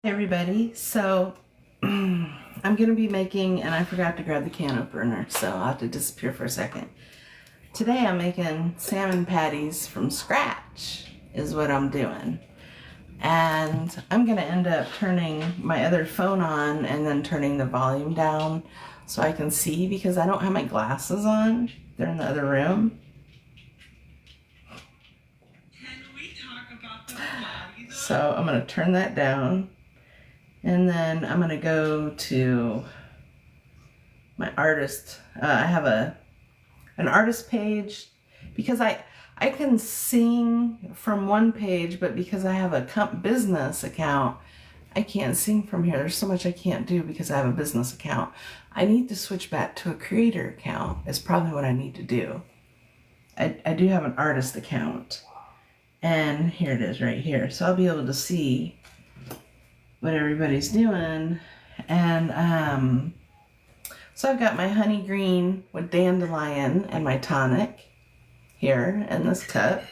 Hey everybody, so I'm going to be making, and I forgot to grab the can opener, so I'll have to disappear for a second. Today I'm making salmon patties from scratch, is what I'm doing. And I'm going to end up turning my other phone on and then turning the volume down so I can see, because I don't have my glasses on. They're in the other room. Can we talk about the body though? So I'm going to turn that down. And then I'm going to go to my artist. I have an artist page because I can sing from one page, but because I have a business account, I can't sing from here. There's so much I can't do because I have a business account. I need to switch back to a creator account is probably what I need to do. I do have an artist account, and here it is right here. So I'll be able to see what everybody's doing. And so I've got my honey green with dandelion and my tonic here in this cup.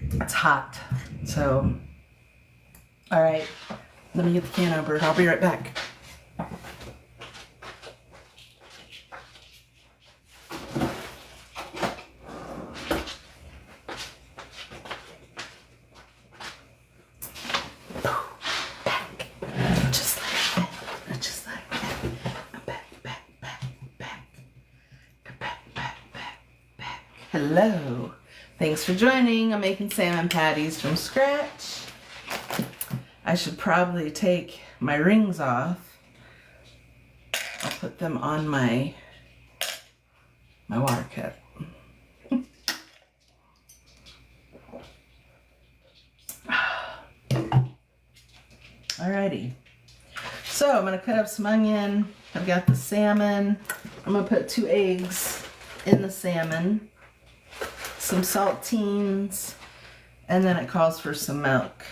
It's hot, so all right, let me get the can opener. I'll be right back. Hello, thanks for joining. I'm making salmon patties from scratch. I should probably take my rings off. I'll put them on my water cup. Alrighty, so I'm gonna cut up some onion. I've got the salmon. I'm gonna put 2 eggs in the salmon, some saltines, and then it calls for some milk.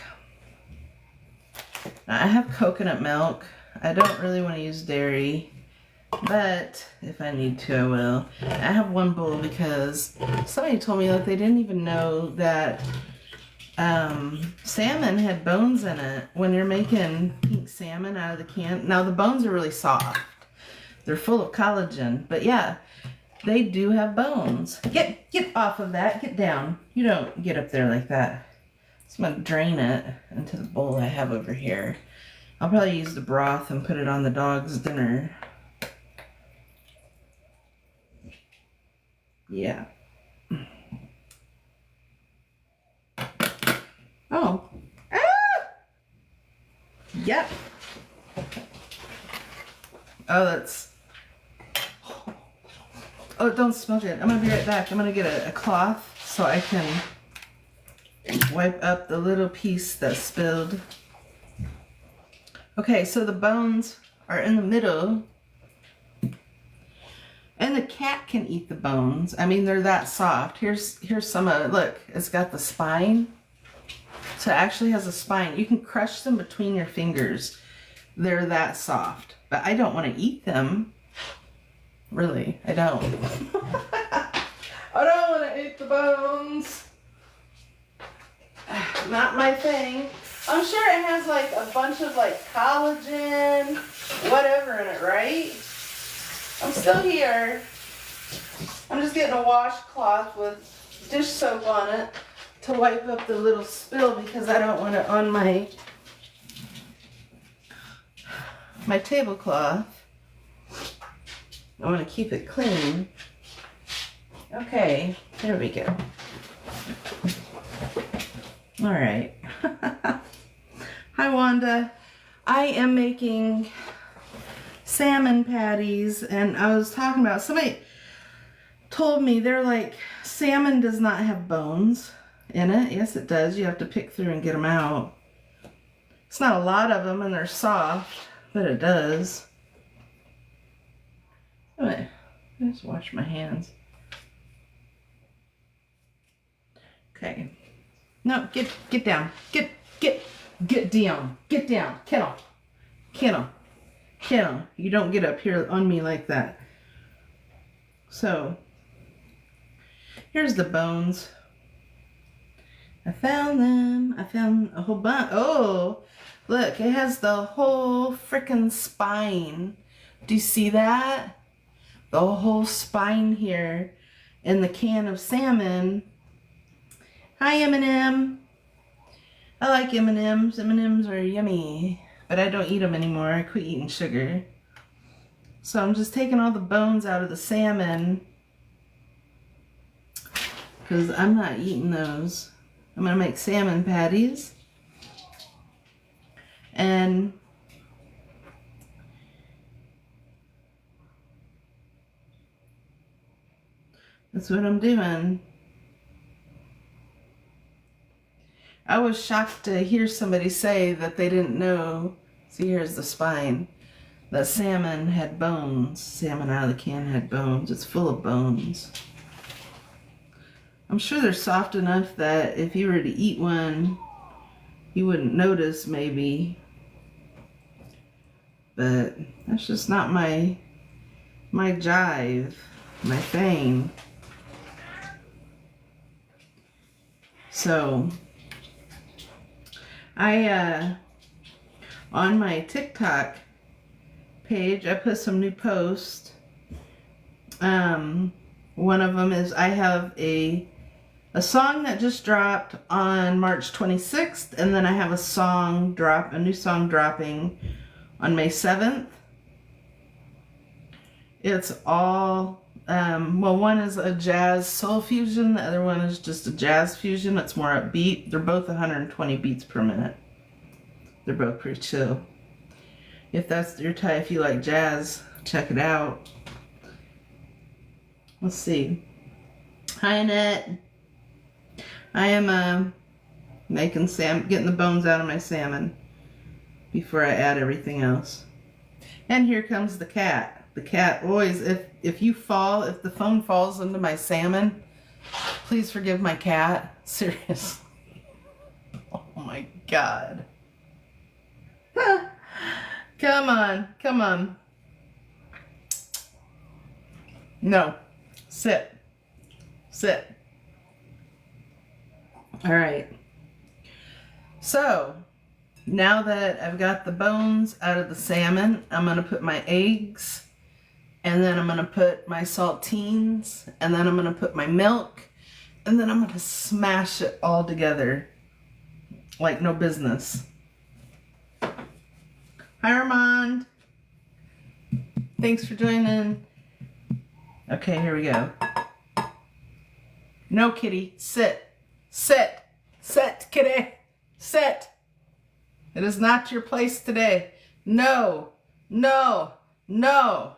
Now, I have coconut milk. I don't really want to use dairy, but if I need to, I will. I have 1 bowl because somebody told me that they didn't even know that salmon had bones in it when you're making pink salmon out of the can. Now, the bones are really soft. They're full of collagen, but yeah, they do have bones. Get off of that. Get down. You don't get up there like that. So I'm going to drain it into the bowl I have over here. I'll probably use the broth and put it on the dog's dinner. Yeah. Oh. Ah! Yep. Oh, that's... Oh, don't smoke it. I'm going to be right back. I'm going to get a cloth so I can wipe up the little piece that spilled. Okay, so the bones are in the middle. And the cat can eat the bones. I mean, they're that soft. Here's some of it. Look, it's got the spine. So it actually has a spine. You can crush them between your fingers. They're that soft. But I don't want to eat them. Really, I don't. I don't want to eat the bones. Not my thing. I'm sure it has like a bunch of like collagen, whatever in it, right? I'm still here. I'm just getting a washcloth with dish soap on it to wipe up the little spill because I don't want it on my tablecloth. I want to keep it clean. Okay, there we go. All right. Hi, Wanda. I am making salmon patties, and I was talking about, somebody told me they're like, salmon does not have bones in it. Yes, it does. You have to pick through and get them out. It's not a lot of them, and they're soft, but it does. Anyway, let's wash my hands. Okay. No, get down. Get down. Get down. Kennel. You don't get up here on me like that. So, here's the bones. I found them. I found a whole bunch. Oh, look, it has the whole frickin' spine. Do you see that? The whole spine here in the can of salmon. Hi, M&M. I like M&Ms. M&Ms are yummy, but I don't eat them anymore. I quit eating sugar. So I'm just taking all the bones out of the salmon because I'm not eating those. I'm going to make salmon patties. And that's what I'm doing. I was shocked to hear somebody say that they didn't know. See, here's the spine. That salmon had bones. Salmon out of the can had bones. It's full of bones. I'm sure they're soft enough that if you were to eat one, you wouldn't notice maybe. But that's just not my jive, my thing. So I on my TikTok page I put some new posts. One of them is I have a song that just dropped on March 26th, and then I have a new song dropping on May 7th. It's all well, one is a jazz soul fusion, the other one is just a jazz fusion. It's more upbeat. They're both 120 beats per minute. They're both pretty chill. If that's your type, if you like jazz, check it out. Let's see. Hi, Annette. I am making getting the bones out of my salmon before I add everything else. And here comes the cat. The cat always, if the phone falls into my salmon, please forgive my cat. Seriously. Oh my God. Come on, come on. No, sit, sit. All right. So now that I've got the bones out of the salmon, I'm gonna put my eggs, and then I'm gonna put my saltines, and then I'm gonna put my milk, and then I'm gonna smash it all together like no business. Hi, Armand. Thanks for joining. Okay, here we go. No, kitty. Sit. Sit. Sit, kitty. Sit. It is not your place today. No. No. No.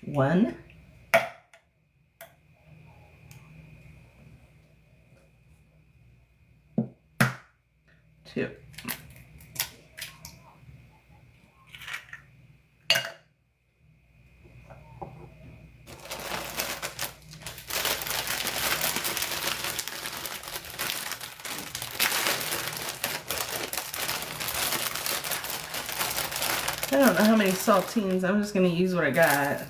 One. Two. I don't know how many saltines. I'm just going to use what I got.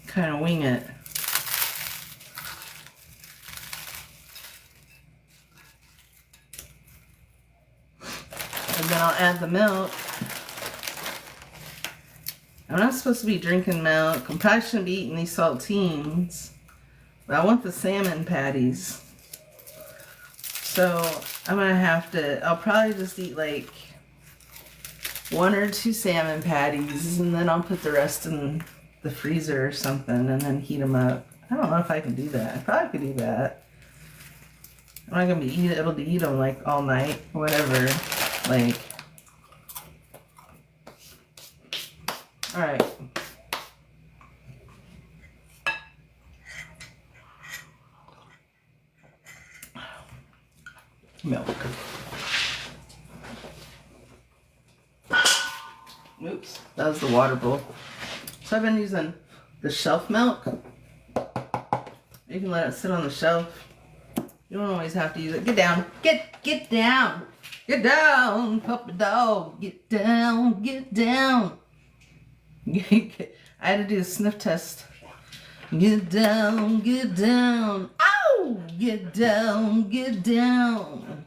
Kind of wing it. And then I'll add the milk. I'm not supposed to be drinking milk. I probably shouldn't be eating these saltines. But I want the salmon patties. So I'm going to have to, I'll probably just eat like 1 or 2 salmon patties, and then I'll put the rest in the freezer or something and then heat them up. I don't know if I can do that. I probably could do that. I'm not going to be able to eat them like all night or whatever. Like, all right. Milk. Oops, that was the water bowl. So I've been using the shelf milk. You can let it sit on the shelf. You don't always have to use it. Get down. Get down. Get down, puppy dog. Get down. Get down. I had to do a sniff test Get down, get down. Ow! Get down, get down.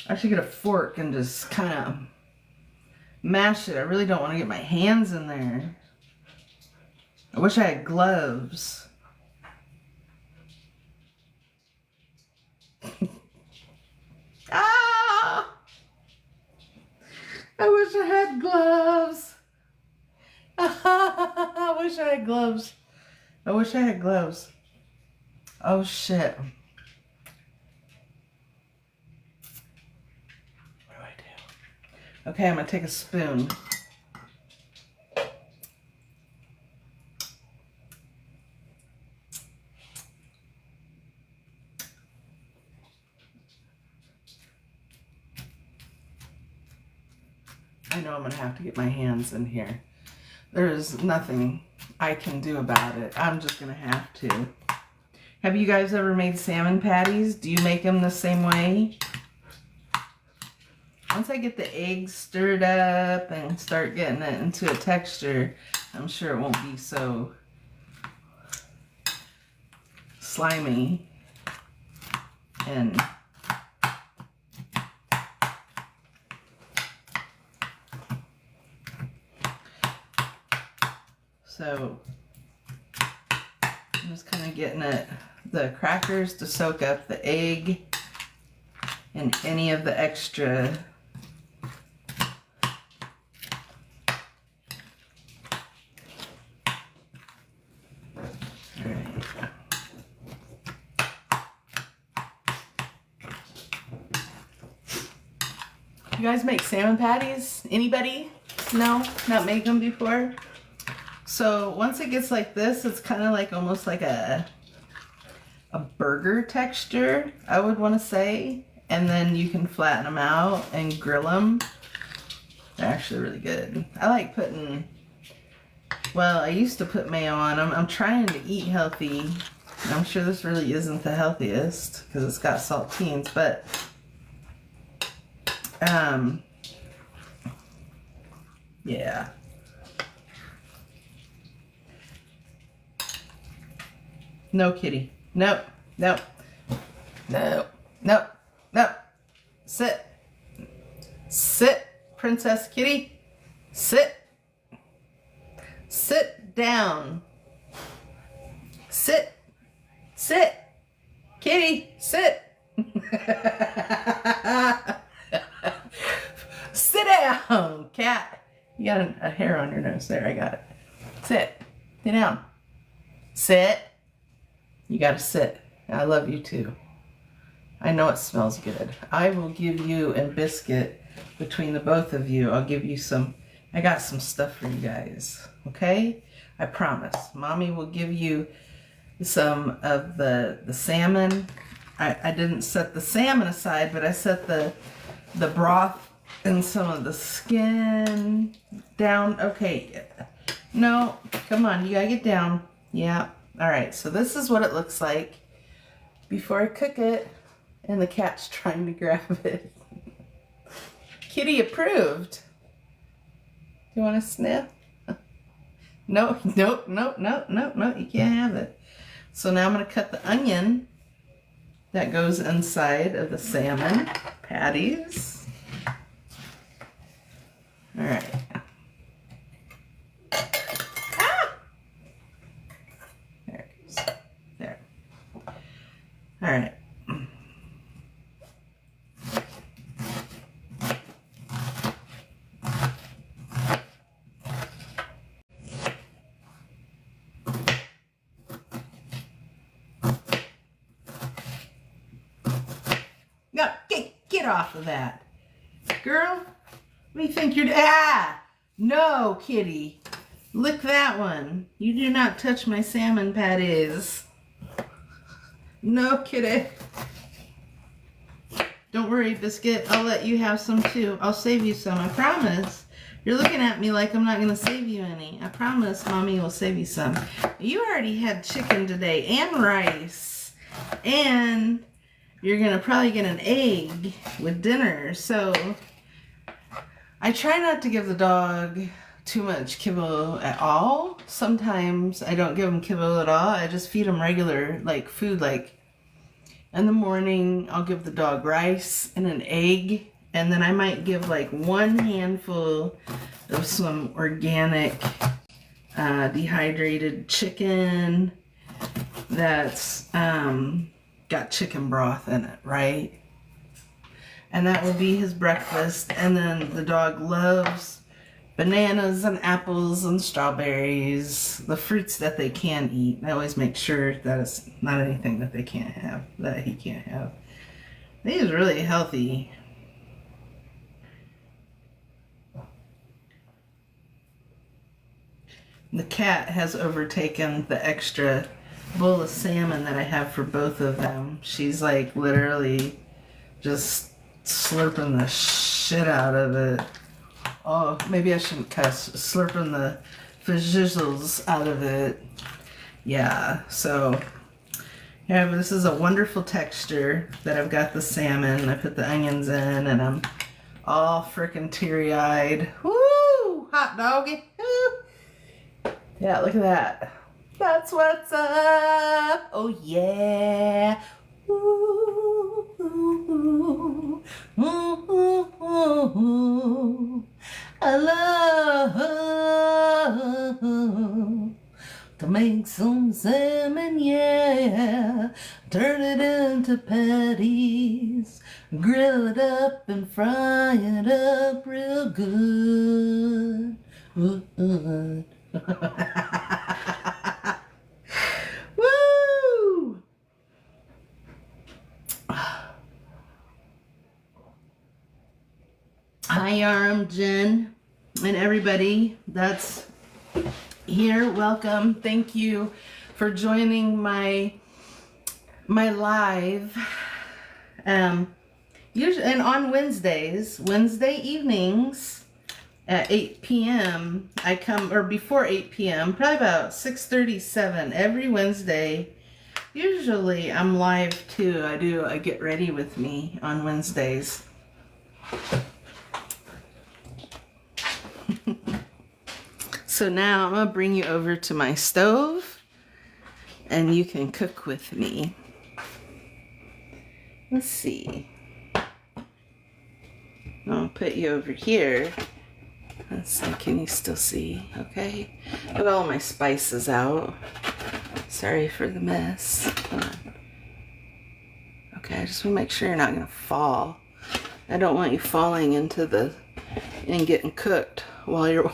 I should get a fork and just kind of mash it. I really don't want to get my hands in there. I wish I had gloves. Ah! I wish I had gloves. I wish I had gloves. I wish I had gloves. Oh shit. What do I do? Okay, I'm gonna take a spoon. I know I'm gonna have to get my hands in here. There's nothing I can do about it. I'm just gonna have to. Have you guys ever made salmon patties? Do you make them the same way? Once I get the eggs stirred up and start getting it into a texture, I'm sure it won't be so slimy. And so I'm just kind of getting the crackers to soak up the egg and any of the extra You guys make salmon patties? Anybody? No? Not make them before? So once it gets like this, it's kind of like almost like a burger texture, I would want to say. And then you can flatten them out and grill them. They're actually really good. I like putting, well, I used to put mayo on them. I'm trying to eat healthy. I'm sure this really isn't the healthiest because it's got saltines, but yeah. No, kitty. Nope. Nope. Nope. Nope. Nope. Sit. Sit, Princess Kitty. Sit. Sit down. Sit. Sit. Kitty, sit. Sit down, cat. You got a hair on your nose there. I got it. Sit. Sit down. Sit. You gotta sit. I love you too. I know it smells good. I will give you and Biscuit, between the both of you, I'll give you some, I got some stuff for you guys. Okay? I promise. Mommy will give you some of the salmon. I didn't set the salmon aside, but I set the broth and some of the skin down. Okay. No, come on. You gotta get down. Yeah. All right. So this is what it looks like before I cook it. And the cat's trying to grab it. Kitty approved. You want to sniff? No, no, no, no, no, no. You can't have it. So now I'm going to cut the onion that goes inside of the salmon patties. All right. Ah! There it goes. There. All right. No, get off of that. Girl, what do you think you're... Ah! No, kitty. Lick that one. You do not touch my salmon patties. No, kitty. Don't worry, Biscuit. I'll let you have some too. I'll save you some, I promise. You're looking at me like I'm not going to save you any. I promise Mommy will save you some. You already had chicken today and rice. And you're going to probably get an egg with dinner. So I try not to give the dog too much kibble at all. Sometimes I don't give them kibble at all. I just feed them regular like food. Like in the morning, I'll give the dog rice and an egg, and then I might give like one handful of some organic dehydrated chicken that's got chicken broth in it, right? And that will be his breakfast. And then the dog loves bananas and apples and strawberries, the fruits that they can eat. I always make sure that it's not anything that they can't have, that he can't have. He's really healthy. The cat has overtaken the extra bowl of salmon that I have for both of them. She's like literally just slurping the shit out of it. Oh, maybe I shouldn't cuss. Slurping the fizzles out of it. Yeah, so yeah, this is a wonderful texture that I've got the salmon. I put the onions in and I'm all freaking teary-eyed. Woo! Hot doggy. Woo! Yeah, look at that. That's what's up. Oh yeah. Ooh, ooh, ooh, ooh, ooh. I love to make some salmon, yeah. Turn it into patties, grill it up and fry it up real good. Woo! Hi, Yarm, Jen, and everybody that's here. Welcome. Thank you for joining my live. Usually, and on Wednesday evenings at 8 p.m. I come, or before 8 p.m., probably about 6:37 every Wednesday. Usually I'm live too. I get ready with me on Wednesdays. So now I'm gonna bring you over to my stove and you can cook with me. Let's see. I'll put you over here. Let's see, can you still see? Okay. I got all my spices out. Sorry for the mess. Hold on. Okay, I just want to make sure you're not gonna fall. I don't want you falling into and getting cooked while you're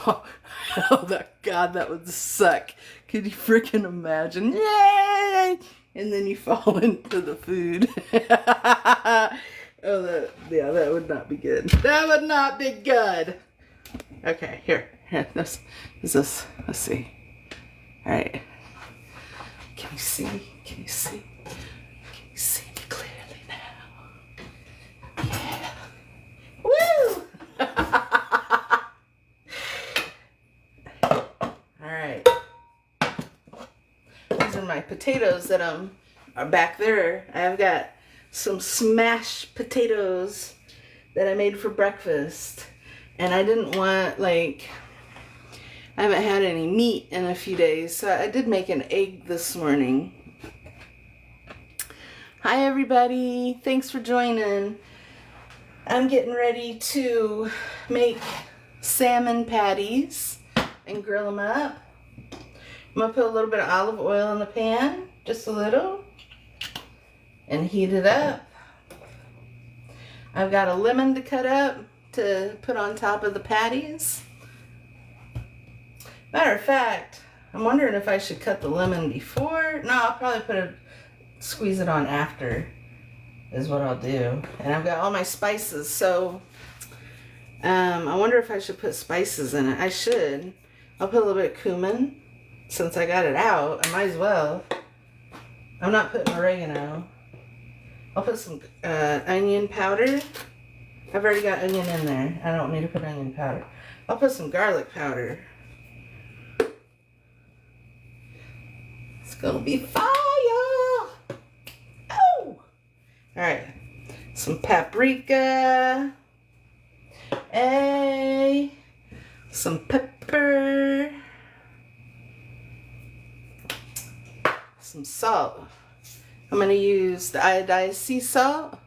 oh God, that would suck. Could you freaking imagine? Yay! And then you fall into the food. Oh, that would not be good. That would not be good. Okay, here. This is this. Let's see. All right. Can you see? Can you see? Can you see me clearly now? Yeah. Woo! Alright. These are my potatoes that are back there. I've got some smashed potatoes that I made for breakfast. And I didn't want, I haven't had any meat in a few days, so I did make an egg this morning. Hi everybody, thanks for joining. I'm getting ready to make salmon patties and grill them up. I'm gonna put a little bit of olive oil in the pan, just a little, and heat it up. I've got a lemon to cut up to put on top of the patties. Matter of fact, I'm wondering if I should cut the lemon before. No, I'll probably squeeze it on after is what I'll do. And I've got all my spices, so I wonder if I should put spices in it. I should. I'll put a little bit of cumin. Since I got it out, I might as well. I'm not putting oregano. I'll put some onion powder. I've already got onion in there. I don't need to put onion powder. I'll put some garlic powder. It's gonna be fire! Oh! Alright. Some paprika. Some pepper. pepper. Some salt. I'm going to use the iodized sea salt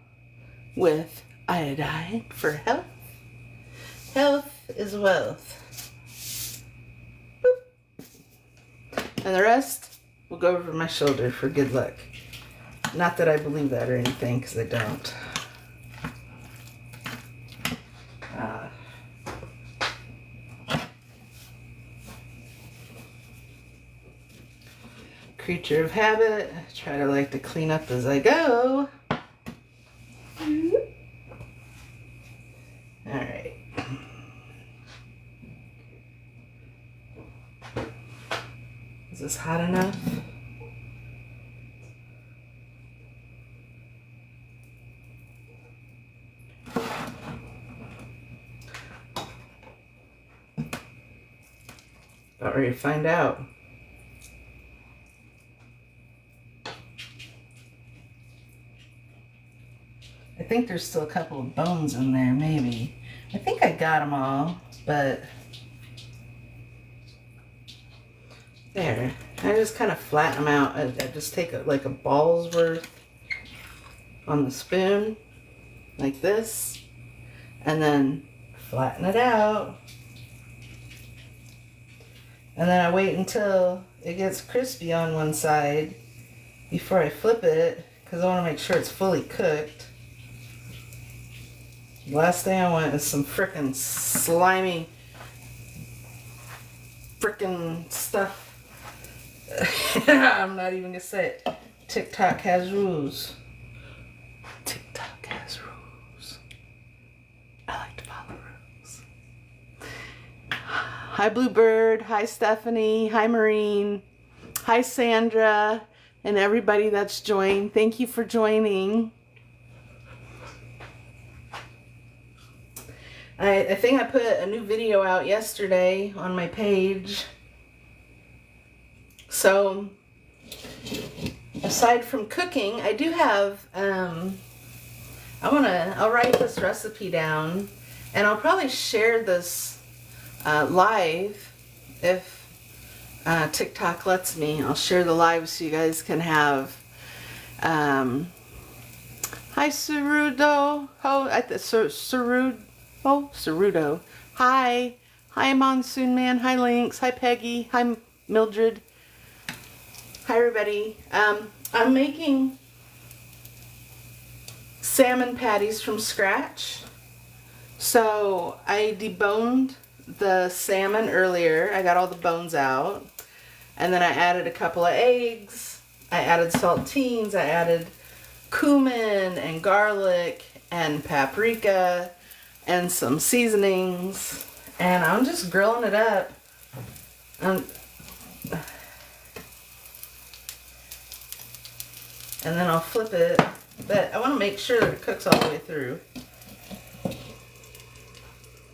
with iodine for health. Health is wealth. Boop. And the rest will go over my shoulder for good luck. Not that I believe that or anything, because I don't. Creature of habit. I try to like to clean up as I go. Alright. Is this hot enough? About ready to find out. I think there's still a couple of bones in there, maybe. I think I got them all, but there. I just kind of flatten them out. I just take like a ball's worth on the spoon, like this, and then flatten it out. And then I wait until it gets crispy on one side before I flip it, because I want to make sure it's fully cooked. The last thing I want is some frickin' slimy frickin' stuff. I'm not even gonna say it. TikTok has rules. TikTok has rules. I like to follow rules. Hi Bluebird, hi Stephanie, hi Maureen, hi Sandra, and everybody that's joined. Thank you for joining. I think I put a new video out yesterday on my page. So, aside from cooking, I do have, I'll write this recipe down, and I'll probably share this live if TikTok lets me. I'll share the live so you guys can have, hi Cerudo, Cerudo. Hi Monsoon Man, hi Lynx, hi Peggy, hi Mildred. Hi everybody. I'm making salmon patties from scratch. So I deboned the salmon earlier. I got all the bones out. And then I added a couple of eggs. I added saltines. I added cumin and garlic and paprika and some seasonings. And I'm just grilling it up. And then I'll flip it, but I want to make sure that it cooks all the way through.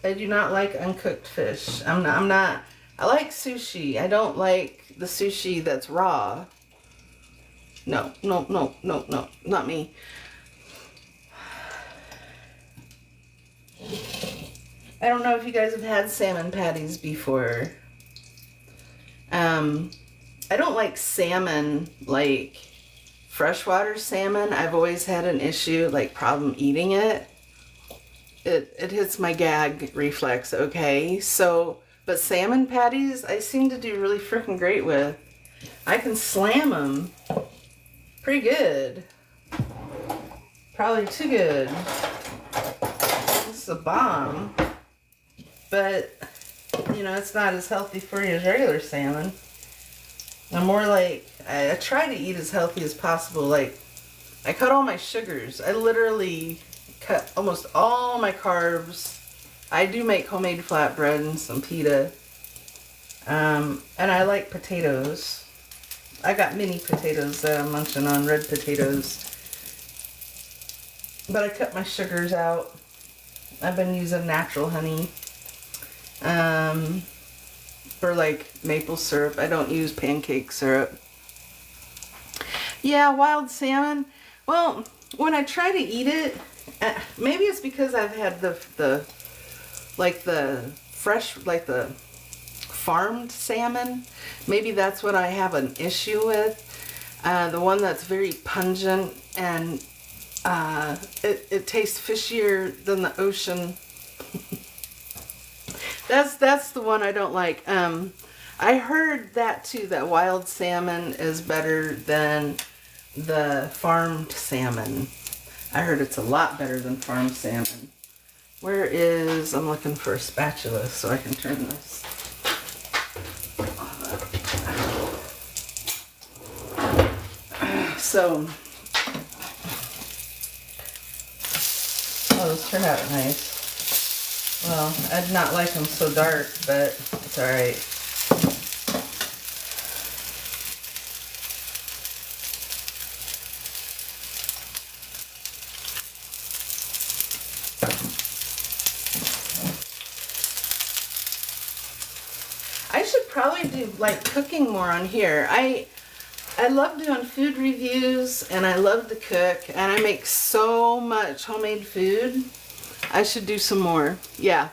I do not like uncooked fish. I like sushi. I don't like the sushi that's raw. No, not me. I don't know if you guys have had salmon patties before. I don't like salmon like freshwater salmon. I've always had an issue, like problem eating it. It hits my gag reflex, okay? So, but salmon patties, I seem to do really freaking great with. I can slam them pretty good. Probably too good. This is a bomb. But, you know, it's not as healthy for you as regular salmon. I'm more like, I try to eat as healthy as possible. Like, I cut all my sugars. I literally cut almost all my carbs. I do make homemade flatbread and some pita. And I like potatoes. I got mini potatoes that I'm munching on, red potatoes. But I cut my sugars out. I've been using natural honey. For like maple syrup. I don't use pancake syrup. Yeah, wild salmon. Well, when I try to eat it, maybe it's because I've had the fresh, like the farmed salmon. Maybe that's what I have an issue with. The one that's very pungent and it tastes fishier than the ocean. That's the one I don't like. I heard that too, that wild salmon is better than the farmed salmon. I heard it's a lot better than farmed salmon. Where is, I'm looking for a spatula so I can turn this. So, oh, those turned out nice. Well, I'd not like them so dark, but it's alright. I should probably do like cooking more on here. I love doing food reviews and I love to cook and I make so much homemade food. I should do some more. Yeah.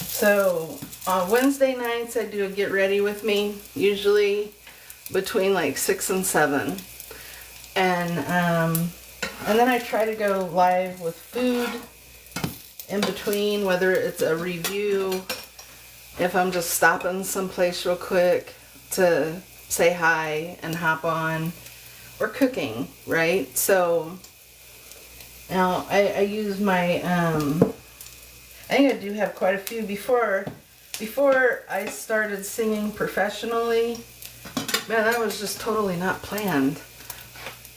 So on Wednesday nights I do a get ready with me, usually between like 6 and 7. And then I try to go live with food in between, whether it's a review, if I'm just stopping someplace real quick to say hi and hop on, or cooking, right? So now I use my, I think I do have quite a few. Before I started singing professionally, man, that was just totally not planned.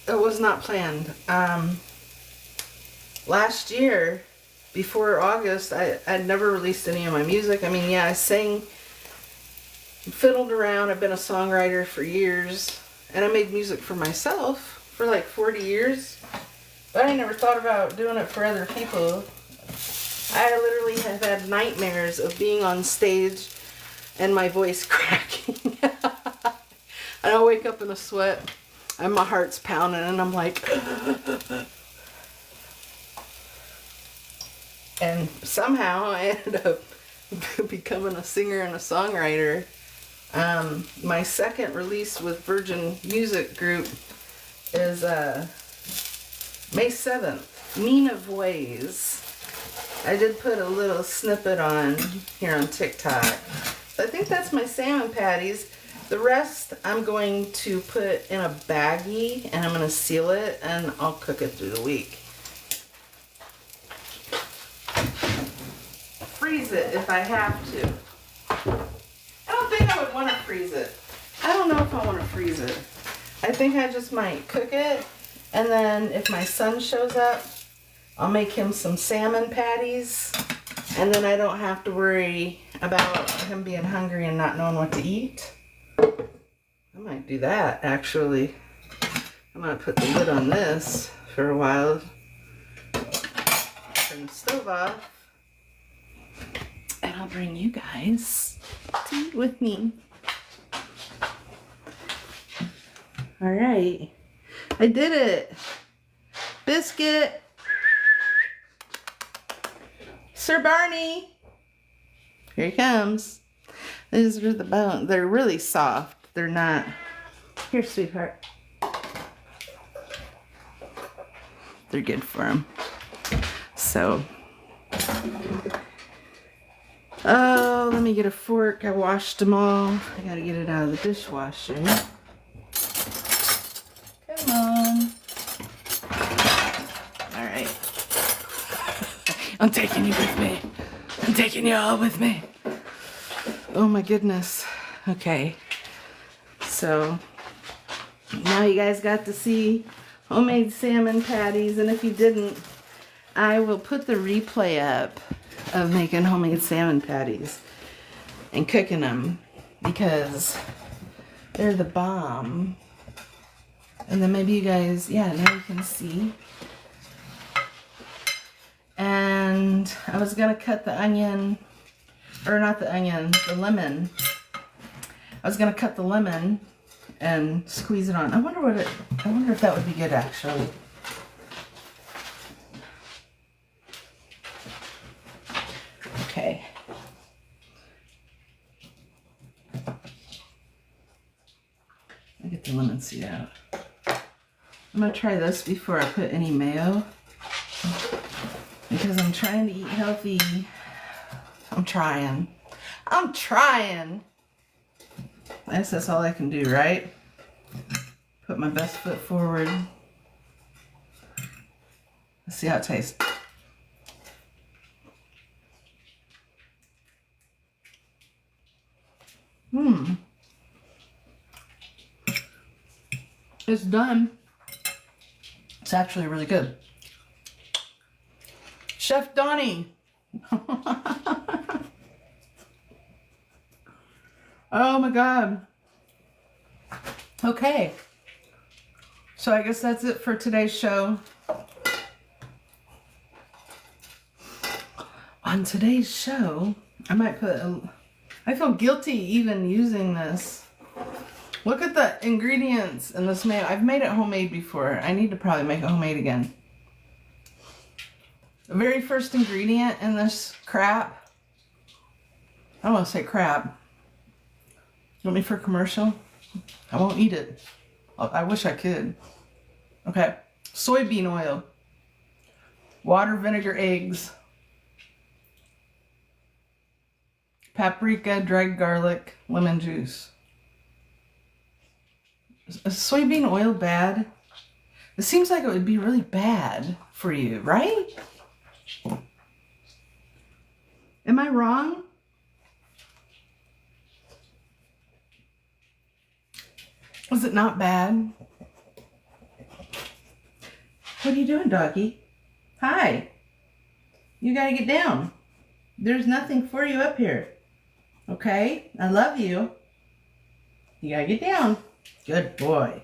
It was not planned. Last year, before August, I'd never released any of my music. I mean, yeah, I sang, fiddled around. I've been a songwriter for years, and I made music for myself for like 40 years. But I never thought about doing it for other people. I literally have had nightmares of being on stage and my voice cracking. And I'll wake up in a sweat and my heart's pounding and I'm like, and somehow I ended up becoming a singer and a songwriter. My second release with Virgin Music Group is May 7th, Mean of Ways. I did put a little snippet on here on TikTok. So I think that's my salmon patties. The rest I'm going to put in a baggie and I'm going to seal it and I'll cook it through the week. Freeze it if I have to. I don't think I would want to freeze it. I don't know if I want to freeze it. I think I just might cook it, and then if my son shows up, I'll make him some salmon patties, and then I don't have to worry about him being hungry and not knowing what to eat. I might do that, actually. I'm going to put the lid on this for a while. Turn the stove off. And I'll bring you guys to eat with me. All right. I did it. Biscuit. Sir Barney. Here he comes. These are the bones. They're really soft. They're not. Here, sweetheart. They're good for him. So. Oh, let me get a fork. I washed them all. I gotta get it out of the dishwasher. Come on. All right. I'm taking you with me. I'm taking you all with me. Oh my goodness. Okay. So now you guys got to see homemade salmon patties, and if you didn't, I will put the replay up of making homemade salmon patties and cooking them because they're the bomb. And then maybe you guys, yeah, now you can see. And I was gonna cut the onion, or not the onion, the lemon. I was gonna cut the lemon and squeeze it on. I wonder if that would be good, actually. the lemon seed out. I'm gonna try this before I put any mayo because I'm trying to eat healthy. I'm trying. I guess that's all I can do, right? Put my best foot forward. Let's see how it tastes. It's done. It's actually really good. Chef Donnie. Oh my God. Okay. So I guess that's it for today's show. On today's show, I might put I feel guilty even using this. Look at the ingredients in this mayo. I've made it homemade before. I need to probably make it homemade again. The very first ingredient in this crap, I don't want to say crap. You want me for a commercial? I won't eat it. I wish I could. Okay. Soybean oil. Water, vinegar, eggs. Paprika, dried garlic, lemon juice. Is soybean oil bad? It seems like it would be really bad for you, right? Am I wrong? Was it not bad? What are you doing, doggy? Hi. You gotta get down. There's nothing for you up here. Okay? I love you. You gotta get down. Good boy.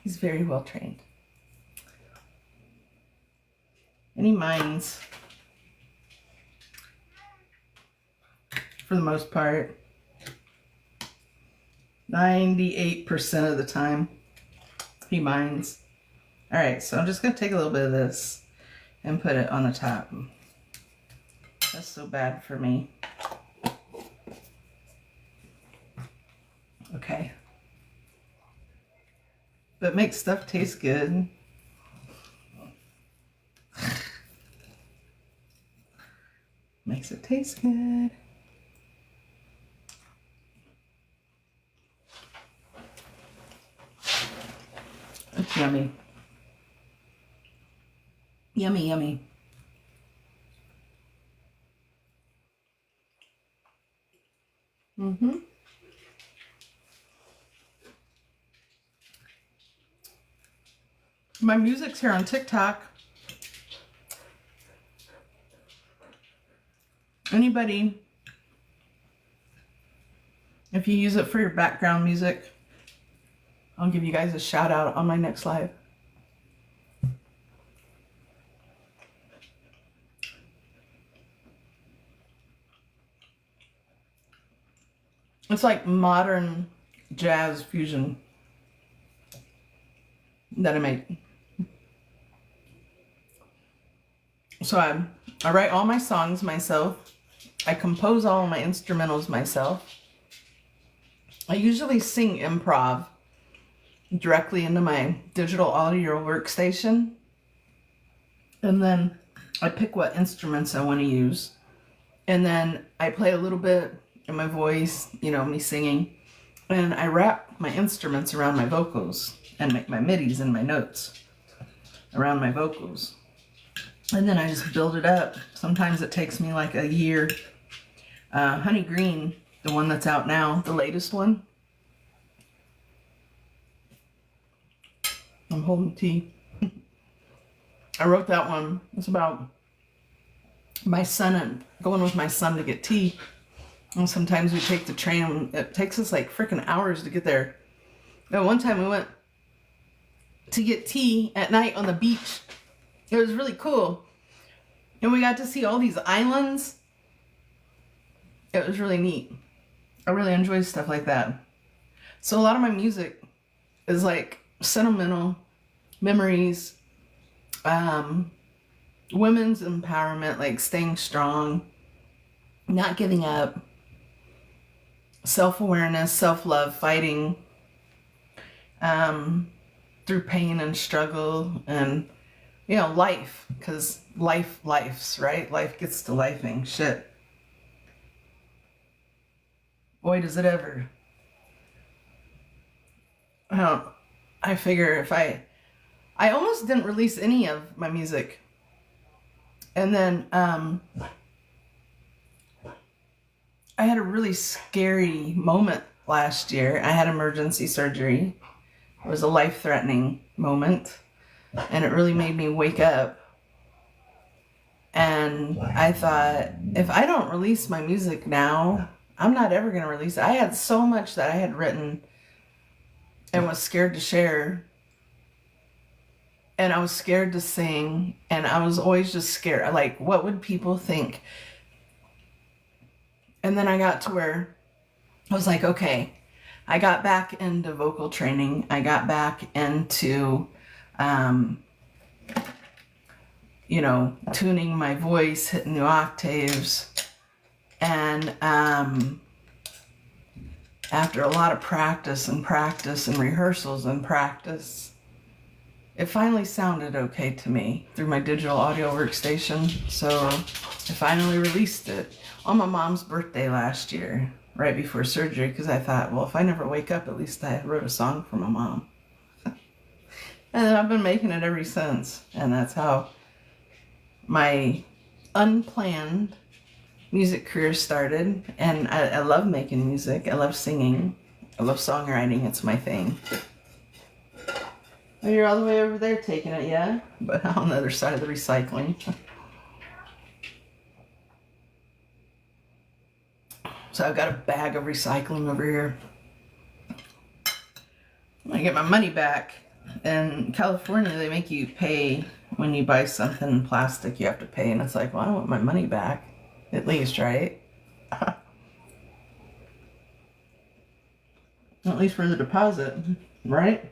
He's very well trained. And he minds. For the most part. 98% of the time. He minds. Alright, so I'm just going to take a little bit of this and put it on the top. That's so bad for me. Okay. But makes stuff taste good. Makes it taste good. It's yummy. Yummy, yummy. Mm-hmm. My music's here on TikTok. Anybody, if you use it for your background music, I'll give you guys a shout out on my next live. It's like modern jazz fusion that I make. So I write all my songs myself. I compose all my instrumentals myself. I usually sing improv directly into my digital audio workstation. And then I pick what instruments I want to use. And then I play a little bit in my voice, you know, me singing. And I wrap my instruments around my vocals and make my midis and my notes around my vocals. And then I just build it up. Sometimes it takes me like a year. Honey Green, the one that's out now, the latest one. I'm holding tea. I wrote that one. It's about my son and going with my son to get tea. And sometimes we take the train. It takes us like freaking hours to get there. And one time we went to get tea at night on the beach. It was really cool. And we got to see all these islands. It was really neat. I really enjoy stuff like that. So a lot of my music is like sentimental memories, women's empowerment, like staying strong, not giving up, self-awareness, self-love, fighting through pain and struggle and, you know, life, because life's, right? Life gets to lifing. Shit. Boy, does it ever. I figure if I almost didn't release any of my music. And then I had a really scary moment last year. I had emergency surgery. It was a life-threatening moment. And it really made me wake up. And I thought, if I don't release my music now, I'm not ever going to release it. I had so much that I had written and was scared to share. And I was scared to sing. And I was always just scared. Like, what would people think? And then I got to where I was like, okay, I got back into vocal training. I got back into, you know, tuning my voice, hitting new octaves. And after a lot of practice and rehearsals and practice, it finally sounded okay to me through my digital audio workstation. So I finally released it on my mom's birthday last year, right before surgery, because I thought, well, if I never wake up, at least I wrote a song for my mom. And then I've been making it ever since. And that's how my unplanned music career started. And I love making music. I love singing. I love songwriting. It's my thing. Oh, you're all the way over there taking it, yeah? But on the other side of the recycling. So I've got a bag of recycling over here. I get my money back. In California, they make you pay when you buy something in plastic. You have to pay, and it's like, well, I want my money back, at least, right? At least for the deposit, right?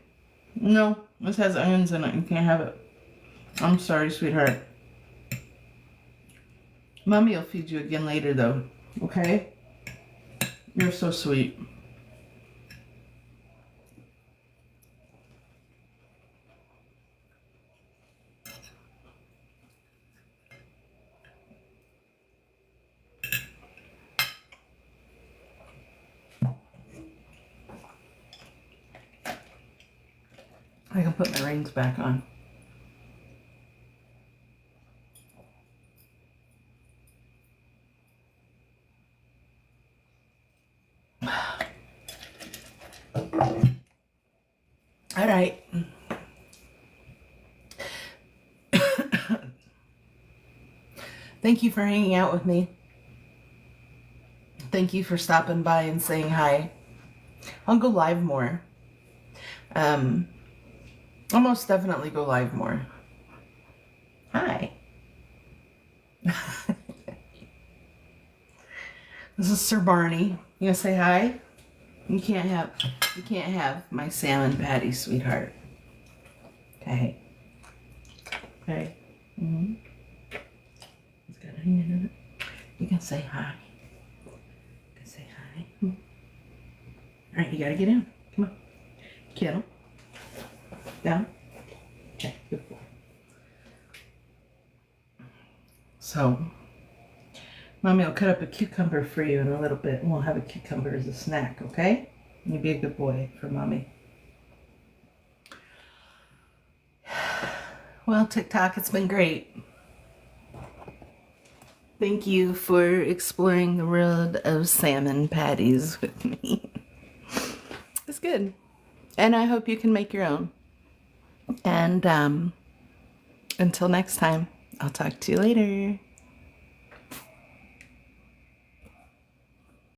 No, this has onions in it. You can't have it. I'm sorry, sweetheart. Mommy will feed you again later, though. Okay? You're so sweet. I can put my rings back on. All right. Thank you for hanging out with me. Thank you for stopping by and saying hi. I'll go live more. I'll most definitely go live more. Hi. This is Sir Barney. You gonna say hi? You can't have my salmon patty, sweetheart. Okay. Okay. Mm-hmm. It's got a hand in it. You can say hi. You can say hi. All right, you gotta get in. Come on. Kennel. Down. Okay, good boy. So, Mommy will cut up a cucumber for you in a little bit, and we'll have a cucumber as a snack, okay? You be a good boy for Mommy. Well, TikTok, it's been great. Thank you for exploring the world of salmon patties with me. It's good. And I hope you can make your own. And until next time, I'll talk to you later.